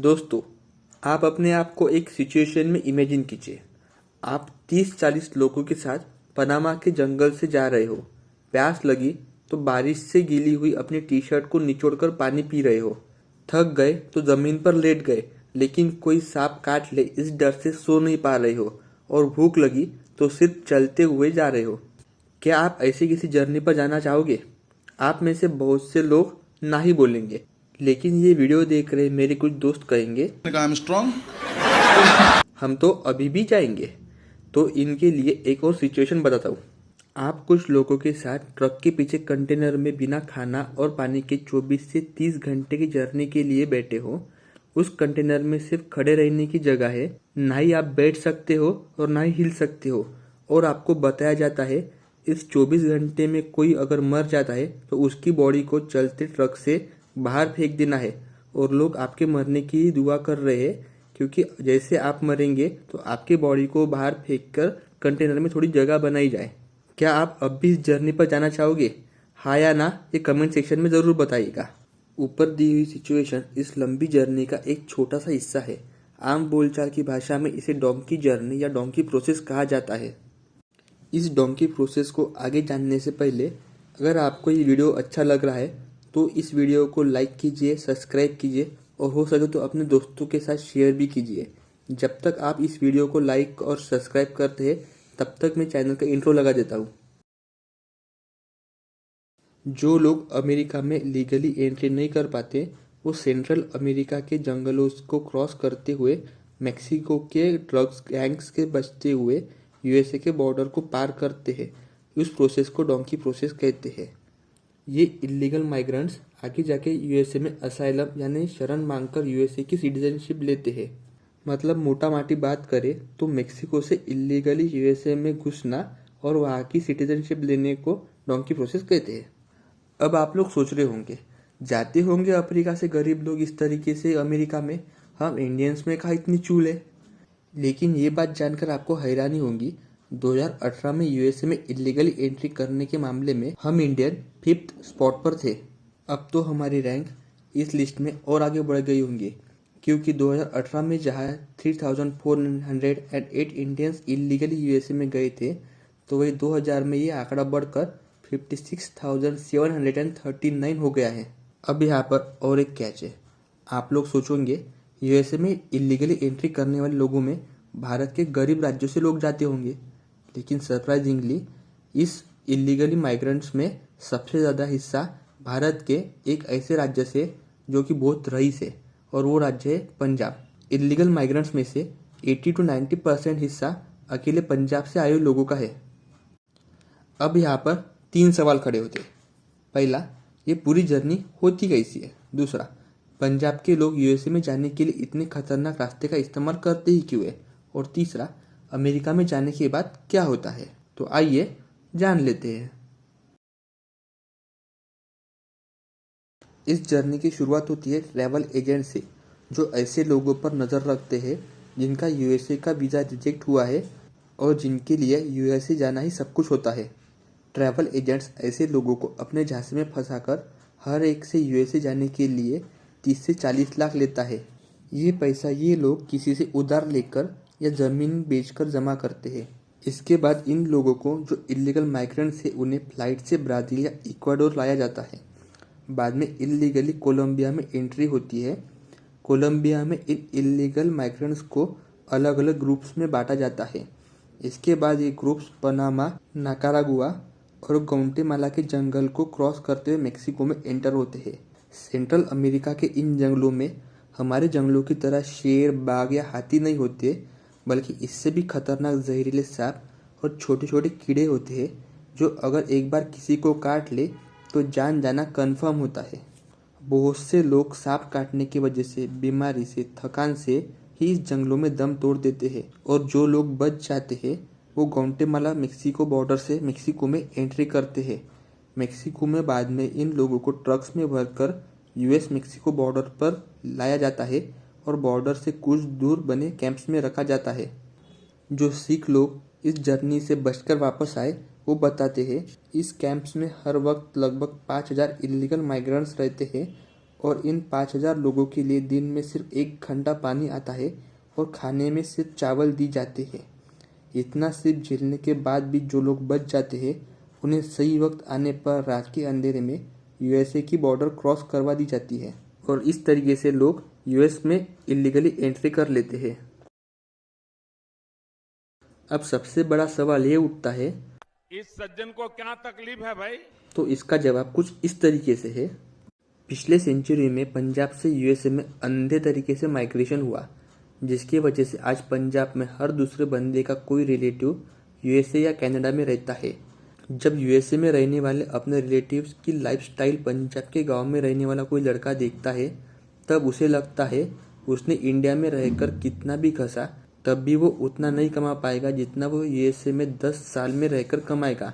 दोस्तों, आप अपने आप को एक सिचुएशन में इमेजिन कीजिए। आप 30-40 लोगों के साथ पनामा के जंगल से जा रहे हो। प्यास लगी तो बारिश से गीली हुई अपनी टी शर्ट को निचोड़कर पानी पी रहे हो। थक गए तो जमीन पर लेट गए, लेकिन कोई सांप काट ले इस डर से सो नहीं पा रहे हो। और भूख लगी तो सिर्फ चलते हुए जा रहे हो। क्या आप ऐसी किसी जर्नी पर जाना चाहोगे? आप में से बहुत से लोग ना ही बोलेंगे, लेकिन ये वीडियो देख रहे मेरे कुछ दोस्त कहेंगे, आई एम स्ट्रांग। हम तो अभी भी जाएंगे। तो इनके लिए एक और सिचुएशन बताता हूँ। आप कुछ लोगों के साथ ट्रक के पीछे कंटेनर में बिना खाना और पानी के 24 से 30 घंटे की जर्नी के लिए बैठे हो। उस कंटेनर में सिर्फ खड़े रहने की जगह है, ना ही आप बैठ सकते हो और ना ही हिल सकते हो। और आपको बताया जाता है इस 24 घंटे में कोई अगर मर जाता है तो उसकी बॉडी को चलते ट्रक से बाहर फेंक देना है। और लोग आपके मरने की दुआ कर रहे हैं, क्योंकि जैसे आप मरेंगे तो आपके बॉडी को बाहर फेंककर कंटेनर में थोड़ी जगह बनाई जाए। क्या आप अब भी इस जर्नी पर जाना चाहोगे? हाँ या ना, ये कमेंट सेक्शन में ज़रूर बताइएगा। ऊपर दी हुई सिचुएशन इस लंबी जर्नी का एक छोटा सा हिस्सा है। आम बोलचाल की भाषा में इसे डोंकी जर्नी या डोंकी प्रोसेस कहा जाता है। इस डोंकी प्रोसेस को आगे जानने से पहले, अगर आपको ये वीडियो अच्छा लग रहा है तो इस वीडियो को लाइक कीजिए, सब्सक्राइब कीजिए और हो सके तो अपने दोस्तों के साथ शेयर भी कीजिए। जब तक आप इस वीडियो को लाइक और सब्सक्राइब करते हैं तब तक मैं चैनल का इंट्रो लगा देता हूँ। जो लोग अमेरिका में लीगली एंट्री नहीं कर पाते वो सेंट्रल अमेरिका के जंगलों को क्रॉस करते हुए मेक्सिको के ड्रग्स गैंग्स के बचते हुए यूएसए के बॉर्डर को पार करते हैं। उस प्रोसेस को डोंकी प्रोसेस कहते हैं। ये इलीगल माइग्रेंट्स आगे जाके यूएसए में असाइलम यानी शरण मांगकर यूएसए की सिटीजनशिप लेते हैं। मतलब मोटा माटी बात करें तो मेक्सिको से इलीगली यूएसए में घुसना और वहाँ की सिटीजनशिप लेने को डोंकी प्रोसेस कहते हैं। अब आप लोग सोच रहे होंगे, जाते होंगे अफ्रीका से गरीब लोग इस तरीके से अमेरिका में, हम इंडियंस में कहाँ इतनी चूल है। लेकिन ये बात जानकर आपको हैरानी होगी, 2018 में यूएसए में इलीगली एंट्री करने के मामले में हम इंडियन 5th स्पॉट पर थे। अब तो हमारी रैंक इस लिस्ट में और आगे बढ़ गई होंगी, क्योंकि 2018 में जहां 3408 इंडियंस इलीगली यूएसए में गए थे, तो वही 2000 में ये आंकड़ा बढ़कर 56,739 हो गया है। अब यहाँ पर और एक कैच है। आप लोग सोचोगे यूएसए में इलीगली एंट्री करने वाले लोगों में भारत के गरीब राज्यों से लोग जाते होंगे, लेकिन सरप्राइजिंगली इस इलीगली माइग्रेंट्स में सबसे ज़्यादा हिस्सा भारत के एक ऐसे राज्य से जो कि बहुत रईस है, और वो राज्य है पंजाब। इलीगल माइग्रेंट्स में से 80 to 90% हिस्सा अकेले पंजाब से आए हुए लोगों का है। अब यहाँ पर 3 सवाल खड़े होते हैं। पहला, ये पूरी जर्नी होती कैसी है? दूसरा, पंजाब के लोग यूएसए में जाने के लिए इतने खतरनाक रास्ते का इस्तेमाल करते ही क्यों है? और तीसरा, अमेरिका में जाने के बाद क्या होता है? तो आइए जान लेते हैं। इस जर्नी की शुरुआत होती है ट्रैवल एजेंट से, जो ऐसे लोगों पर नज़र रखते हैं जिनका यूएसए का वीज़ा रिजेक्ट हुआ है और जिनके लिए यूएसए जाना ही सब कुछ होता है। ट्रैवल एजेंट्स ऐसे लोगों को अपने झांसे में फंसाकर हर एक से यूएसए जाने के लिए 30 से 40 लाख लेता है। ये पैसा ये लोग किसी से उधार लेकर या ज़मीन बेचकर जमा करते हैं। इसके बाद इन लोगों को जो इलीगल माइग्रेंट से उन्हें फ्लाइट से ब्राज़ील या इक्वाडोर लाया जाता है। बाद में इलीगली कोलंबिया में एंट्री होती है। कोलंबिया में इन इलीगल माइग्रेंट्स को अलग अलग ग्रुप्स में बांटा जाता है। इसके बाद ये ग्रुप्स पनामा, नाकारागुआ और ग्वाटेमाला के जंगल को क्रॉस करते हुए मेक्सिको में एंटर होते हैं। सेंट्रल अमेरिका के इन जंगलों में हमारे जंगलों की तरह शेर, बाघ या हाथी नहीं होते, बल्कि इससे भी खतरनाक जहरीले सांप और छोटे छोटे कीड़े होते हैं, जो अगर एक बार किसी को काट ले तो जान जाना कन्फर्म होता है। बहुत से लोग सांप काटने की वजह से, बीमारी से, थकान से ही इस जंगलों में दम तोड़ देते हैं, और जो लोग बच जाते हैं वो ग्वाटेमाला मेक्सिको बॉर्डर से मेक्सिको में एंट्री करते हैं। मेक्सिको में बाद में इन लोगों को ट्रक्स में भरकर यूएस मेक्सिको बॉर्डर पर लाया जाता है और बॉर्डर से कुछ दूर बने कैंप्स में रखा जाता है। जो सिख लोग इस जर्नी से बचकर वापस आए वो बताते हैं इस कैंप्स में हर वक्त लगभग 5000 इलीगल माइग्रेंट्स रहते हैं और इन 5,000 लोगों के लिए दिन में सिर्फ 1 घंटा पानी आता है और खाने में सिर्फ चावल दी जाते हैं। इतना सिर्फ झेलने के बाद भी जो लोग बच जाते हैं उन्हें सही वक्त आने पर रात के अंधेरे में यूएसए की बॉर्डर क्रॉस करवा दी जाती है और इस तरीके से लोग यूएस में इलीगली एंट्री कर लेते हैं। अब सबसे बड़ा सवाल ये उठता है, इस सज्जन को क्या तकलीफ है भाई? तो इसका जवाब कुछ इस तरीके से है। पिछले सेंचुरी में पंजाब से यूएसए में अंधे तरीके से माइग्रेशन हुआ, जिसकी वजह से आज पंजाब में हर दूसरे बंदे का कोई रिलेटिव यूएसए या कनाडा में रहता है। जब यूएसए में रहने वाले अपने रिलेटिव्स की लाइफस्टाइल पंजाब के गांव में रहने वाला कोई लड़का देखता है, तब उसे लगता है उसने इंडिया में रहकर कितना भी घसा तब भी वो उतना नहीं कमा पाएगा जितना वो यूएसए में 10 साल में रहकर कमाएगा।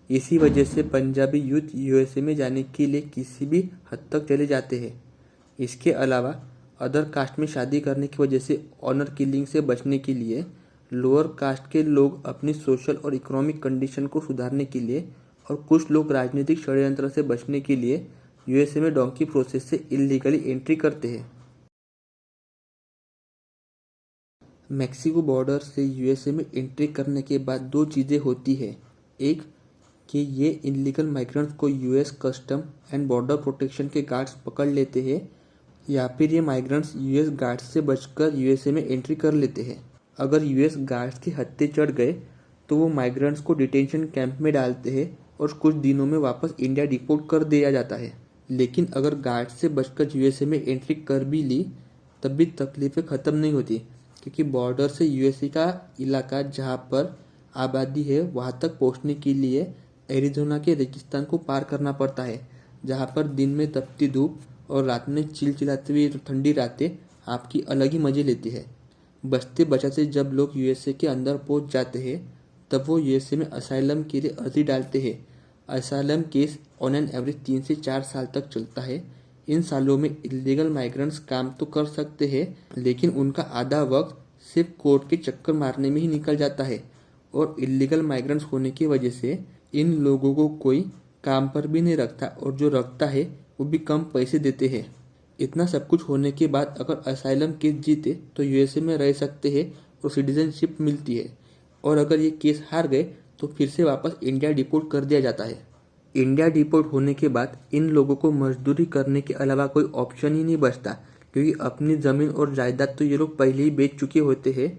इसी वजह से पंजाबी यूथ यूएसए में जाने के लिए किसी भी हद तक चले जाते हैं। इसके अलावा अदर कास्ट में शादी करने की वजह से ऑनर किलिंग से बचने के लिए लोअर कास्ट के लोग अपनी सोशल और इकोनॉमिक कंडीशन को सुधारने के लिए और कुछ लोग राजनीतिक षड्यंत्र से बचने के लिए यूएसए में डोंकी प्रोसेस से इलीगली एंट्री करते हैं। मैक्सिको बॉर्डर से यूएसए में एंट्री करने के बाद 2 चीज़ें होती है। एक कि ये इलीगल माइग्रेंट्स को US custom and border protection के गार्ड्स पकड़ लेते हैं या फिर ये माइग्रेंट्स यूएस गार्ड्स से बचकर यूएसए में एंट्री कर लेते हैं। अगर यूएस गार्ड्स के हत्थे चढ़ गए तो वो माइग्रेंट्स को डिटेंशन कैंप में डालते हैं और कुछ दिनों में वापस इंडिया डिपोर्ट कर दिया जाता है। लेकिन अगर गार्ड्स से बचकर यूएसए में एंट्री कर भी ली तब भी तकलीफें ख़त्म नहीं होती, क्योंकि बॉर्डर से यूएसए का इलाका जहाँ पर आबादी है वहाँ तक पहुँचने के लिए एरिज़ोना के रेगिस्तान को पार करना पड़ता है, जहाँ पर दिन में तपती धूप और रात में चिलचिलाती हुई ठंडी रातें आपकी अलग ही मज़े लेती है। बचते बचाते जब लोग यूएसए के अंदर पहुँच जाते हैं तब वो यूएसए में असाइलम के लिए अर्जी डालते हैं। Asylum case on an average 3 से 4 साल तक चलता है। इन सालों में इलीगल माइग्रेंट्स काम तो कर सकते हैं, लेकिन उनका आधा वक्त सिर्फ कोर्ट के चक्कर मारने में ही निकल जाता है और इलीगल माइग्रेंट्स होने की वजह से इन लोगों को कोई काम पर भी नहीं रखता और जो रखता है वो भी कम पैसे देते हैं। इतना सब कुछ होने के बाद अगर असाइलम केस जीते तो यूएसए में रह सकते हैं और सिटीजनशिप मिलती है, और अगर ये केस हार गए तो फिर से वापस इंडिया डिपोर्ट कर दिया जाता है। इंडिया डिपोर्ट होने के बाद इन लोगों को मजदूरी करने के अलावा कोई ऑप्शन ही नहीं बचता, क्योंकि अपनी ज़मीन और जायदाद तो ये लोग पहले ही बेच चुके होते हैं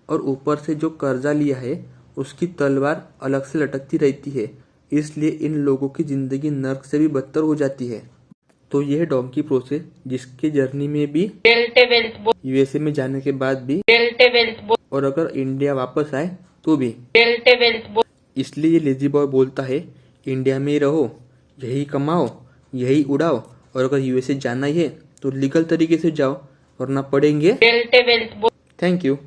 और ऊपर से जो कर्जा लिया है उसकी तलवार अलग से लटकती रहती है। इसलिए इन लोगों की ज़िंदगी नर्क से भी बदतर हो जाती है। तो यह डोंकी प्रोसेस जिसके जर्नी में भी यूएसए में जाने के बाद भी और अगर इंडिया वापस आए तो भी, इसलिए ये लेजी बॉय बोलता है इंडिया में ही रहो, यही कमाओ, यही उड़ाओ, और अगर यूएसए जाना ही है तो लीगल तरीके से जाओ वरना पड़ेंगे। Thank you.